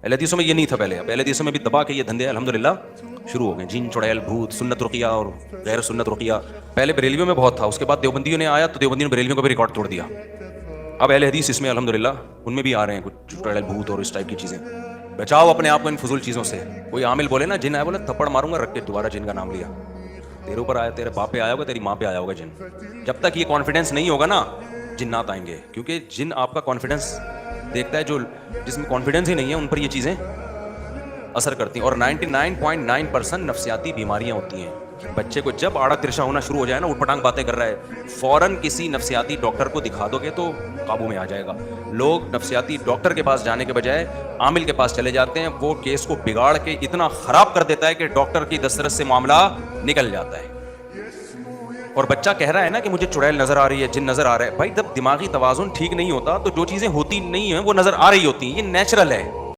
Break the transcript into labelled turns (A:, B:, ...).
A: अहले हदीसों में ये नहीं था पहले, अब अहले हदीसों में भी दबा के ये धंधे अल्हम्दुलिल्लाह शुरू हो गए। जिन चुड़ैल भूत, सुन्नत रुकिया और गैर सुन्नत रुकिया। पहले बरेलियों में बहुत था, उसके बाद देवबंदियों ने आया तो देवबंदियों ने बरेलियों का भी रिकॉर्ड तोड़ दिया। अब अहले हदीस इसमें अल्हम्दुलिल्लाह उनमें भी आ रहे हैं कुछ चुड़ैल भूत और इस टाइप की चीज़ें। बचाओ अपने आप को इन फजूल चीज़ों से। कोई आमिल बोले ना जिन आया, बोले थप्पड़ मारूंगा, रख के दोबारा जिन का नाम लिया। तेरे ऊपर आया, तेरे बाप पे आया होगा, तेरी माँ पे आया होगा जिन। जब तक ये कॉन्फिडेंस नहीं होगा ना, जिन्नात आएंगे। क्योंकि जिन आपका कॉन्फिडेंस देखता है, जो जिसमें कॉन्फिडेंस ही नहीं है उन पर ये चीज़ें असर करती हैं। और 99.9% नफ्सियाती बीमारियां होती हैं। बच्चे को जब आड़ा तिरछा होना शुरू हो जाए ना, उठपटांग बातें कर रहा है, फौरन किसी नफ्सियाती डॉक्टर को दिखा दोगे तो काबू में आ जाएगा। लोग नफ्सियाती डॉक्टर के पास जाने के बजाय आमिल के पास चले जाते हैं। वो केस को बिगाड़ के इतना खराब कर देता है कि डॉक्टर की दस्तरस से मामला निकल जाता है। और बच्चा कह रहा है ना कि मुझे चुड़ैल नजर आ रही है, जिन नजर आ रहा है। भाई जब दिमागी तवाजुन ठीक नहीं होता तो जो चीजें होती नहीं है वो नजर आ रही होती हैं। ये नेचुरल है।